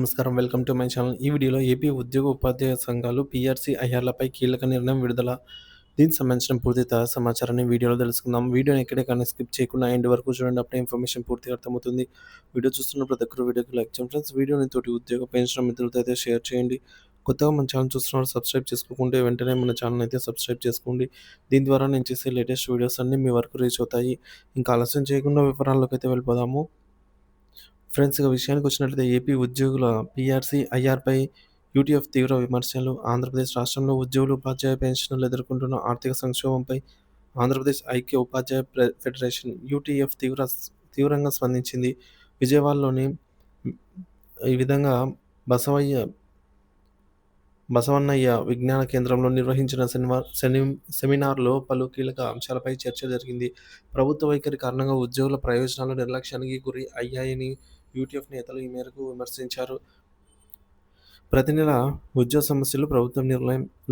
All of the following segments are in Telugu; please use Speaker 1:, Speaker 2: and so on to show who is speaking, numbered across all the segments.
Speaker 1: నమస్కారం. Welcome to my channel. ఈ వీడియోలో ఏపీ ఉద్యోగ ఉపాధ్యాయ సంఘాలు పీఆర్సీ, ఐఆర్‌లపై కీలక నిర్ణయం విడుదల. దీనికి సంబంధించిన పూర్తి సమాచారాన్ని వీడియోలో తెలుసుకుందాం. వీడియోని ఎక్కడికైనా స్కిప్ చేయకుండా ఎండ్ వరకు చూడండి. అప్పుడే ఇన్ఫర్మేషన్ పూర్తిగా అర్థమవుతుంది. వీడియో చూస్తున్న ప్రతి ఒక్కరు వీడియోకి లైక్ చేయండి ఫ్రెండ్స్. వీడియోని తోటి ఉద్యోగ పెన్షన్ మిత్రులతో అయితే షేర్ చేయండి. కొత్తగా మన ఛానల్ చూస్తున్నవారు సబ్స్క్రైబ్ చేసుకోకుంటే వెంటనే మన ఛానల్ అయితే సబ్స్క్రైబ్ చేసుకోండి. దీని ద్వారా నేను చేసే లేటెస్ట్ వీడియోస్ అన్నీ మీ వరకు రీచ్ అవుతాయి. ఇంకా ఆలస్యం చేయకుండా వివరాల్లోకి అయితే వెళ్ళిపోదాము. ఫ్రెండ్స్ ఇక విషయానికి వచ్చినట్లయితే ఏపీ ఉద్యోగుల పీఆర్సీ, ఐఆర్‌పై యూటీఎఫ్ తీవ్ర విమర్శలు. ఆంధ్రప్రదేశ్ రాష్ట్రంలో ఉద్యోగులు, ఉపాధ్యాయ పెన్షనర్లు ఎదుర్కొంటున్న ఆర్థిక సంక్షోభంపై ఆంధ్రప్రదేశ్ ఐక్య ఉపాధ్యాయ ఫెడరేషన్ యూటీఎఫ్ తీవ్రంగా స్పందించింది. విజయవాడలోని ఈ విధంగా బసవయ్య బసవన్నయ్య విజ్ఞాన కేంద్రంలో నిర్వహించిన సెమినార్‌లో పలు కీలక అంశాలపై చర్చ జరిగింది. ప్రభుత్వ వైఖరి కారణంగా ఉద్యోగుల ప్రయోజనాలు నిర్లక్ష్యానికి గురి అయ్యాయని యూటీఎఫ్ నేతలు ఈ మేరకు విమర్శించారు. ప్రతి నెల ఉద్యోగ సమస్యలు, ప్రభుత్వం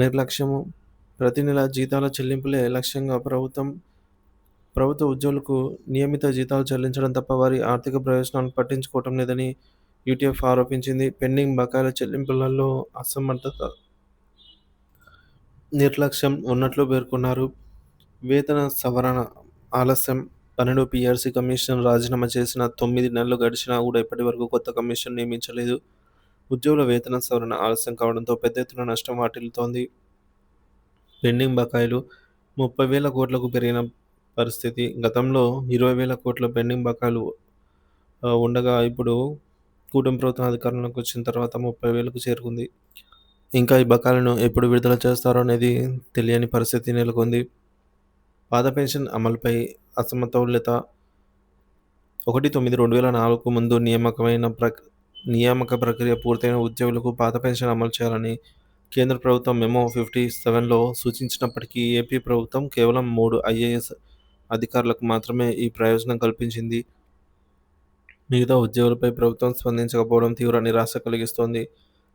Speaker 1: నిర్లక్ష్యము, ప్రతి నెల జీతాల చెల్లింపులే లక్ష్యంగా ప్రభుత్వ ఉద్యోగులకు నియమిత జీతాలు చెల్లించడం తప్ప వారి ఆర్థిక ప్రయోజనాలను పట్టించుకోవటం లేదని యూటీఎఫ్ ఆరోపించింది. పెండింగ్ బకాయిల చెల్లింపులలో అసమర్థత, నిర్లక్ష్యం ఉన్నట్లు పేర్కొన్నారు. వేతన సవరణ ఆలస్యం. 12 పీఆర్సీ కమిషనర్ రాజీనామా చేసిన 9 నెలలు గడిచినా కూడా ఇప్పటివరకు కొత్త కమిషన్ నియమించలేదు. ఉద్యోగుల వేతన సవరణ ఆలస్యం కావడంతో పెద్ద ఎత్తున నష్టం వాటిల్లుతోంది. పెండింగ్ బకాయిలు 30,000 కోట్లకు పెరిగిన పరిస్థితి. గతంలో 20,000 కోట్ల పెండింగ్ బకాయిలు ఉండగా ఇప్పుడు కూటమి ప్రభుత్వం అధికారంలోకి వచ్చిన తర్వాత 30,000కు చేరుకుంది. ఇంకా ఈ బకాయిలను ఎప్పుడు విడుదల చేస్తారో అనేది తెలియని పరిస్థితి నెలకొంది. పాత పెన్షన్ అమలుపై అసమతుల్యత. 1/9/2004కు ముందు నియామక ప్రక్రియ పూర్తయిన ఉద్యోగులకు పాత పెన్షన్ అమలు చేయాలని కేంద్ర ప్రభుత్వం మెమో 57లో సూచించినప్పటికీ ఏపీ ప్రభుత్వం కేవలం 3 ఐఏఎస్ అధికారులకు మాత్రమే ఈ ప్రయోజనం కల్పించింది. మిగతా ఉద్యోగులపై ప్రభుత్వం స్పందించకపోవడం తీవ్ర నిరాశ కలిగిస్తోంది.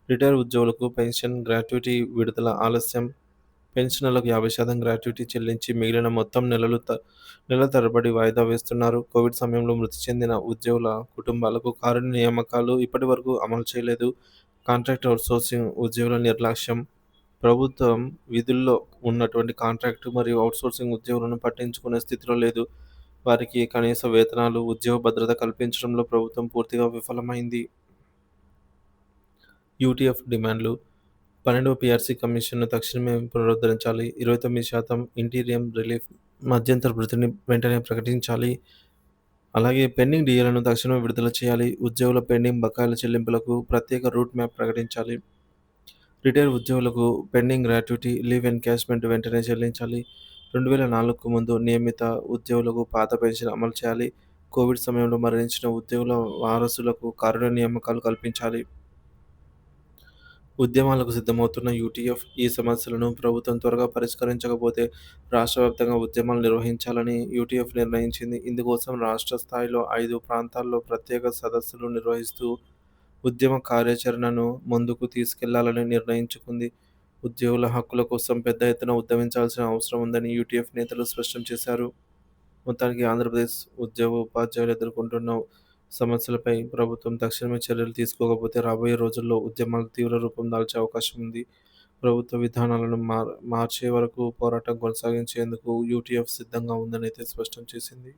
Speaker 1: రిటైర్ ఉద్యోగులకు పెన్షన్ గ్రాట్యుటీ విడుదల ఆలస్యం. పెన్షనర్లకు 50% గ్రాట్యుటీ చెల్లించి మిగిలిన మొత్తం నెలల తరబడి వాయిదా వేస్తున్నారు. కోవిడ్ సమయంలో మృతి చెందిన ఉద్యోగుల కుటుంబాలకు కారుణ్య నియామకాలు ఇప్పటివరకు అమలు చేయలేదు. కాంట్రాక్ట్ అవుట్సోర్సింగ్ ఉద్యోగుల నిర్లక్ష్యం. ప్రభుత్వం విధుల్లో ఉన్నటువంటి కాంట్రాక్టు మరియు అవుట్సోర్సింగ్ ఉద్యోగులను పట్టించుకునే స్థితిలో లేదు. వారికి కనీస వేతనాలు, ఉద్యోగ భద్రత కల్పించడంలో ప్రభుత్వం పూర్తిగా విఫలమైంది. యూటీఎఫ్ డిమాండ్లు. 12వ పీఆర్సీ కమిషన్ను తక్షణమే పునరుద్ధరించాలి. 29% ఇంటీరియం రిలీఫ్ మధ్యంతర భృతిని వెంటనే ప్రకటించాలి. అలాగే పెండింగ్ డీఏలను తక్షణమే విడుదల చేయాలి. ఉద్యోగుల పెండింగ్ బకాయిల చెల్లింపులకు ప్రత్యేక రూట్ మ్యాప్ ప్రకటించాలి. రిటైర్ ఉద్యోగులకు పెండింగ్ గ్రాట్యుటీ, లీవ్ ఎన్కాష్మెంట్ వెంటనే చెల్లించాలి. 2004కు ముందు నియమిత ఉద్యోగులకు పాత పెన్షన్ అమలు చేయాలి. కోవిడ్ సమయంలో మరణించిన ఉద్యోగుల వారసులకు కారుణ్య నియామకాలు కల్పించాలి. ఉద్యమాలకు సిద్ధమవుతున్న యూటీఎఫ్ ఈ సమస్యలను ప్రభుత్వం త్వరగా పరిష్కరించకపోతే రాష్ట్ర వ్యాప్తంగా ఉద్యమాలు నిర్వహించాలని యూటీఎఫ్ నిర్ణయించింది. ఇందుకోసం రాష్ట్ర స్థాయిలో 5 ప్రాంతాల్లో ప్రత్యేక సదస్సులు నిర్వహిస్తూ ఉద్యమ కార్యాచరణను ముందుకు తీసుకెళ్లాలని నిర్ణయించుకుంది. ఉద్యోగుల హక్కుల కోసం పెద్ద ఎత్తున ఉద్యమించాల్సిన అవసరం ఉందని యూటీఎఫ్ నేతలు స్పష్టం చేశారు. మొత్తానికి ఆంధ్రప్రదేశ్ ఉద్యోగ ఉపాధ్యాయులు ఎదుర్కొంటున్న సమస్యలపై ప్రభుత్వం తక్షణమే చర్యలు తీసుకోకపోతే రాబోయే రోజుల్లో ఉద్యమాలు తీవ్ర రూపం దాల్చే అవకాశం ఉంది. ప్రభుత్వ విధానాలను మార్చే వరకు పోరాటం కొనసాగించేందుకు యూటీఎఫ్ సిద్ధంగా ఉందని అయితే స్పష్టం చేసింది.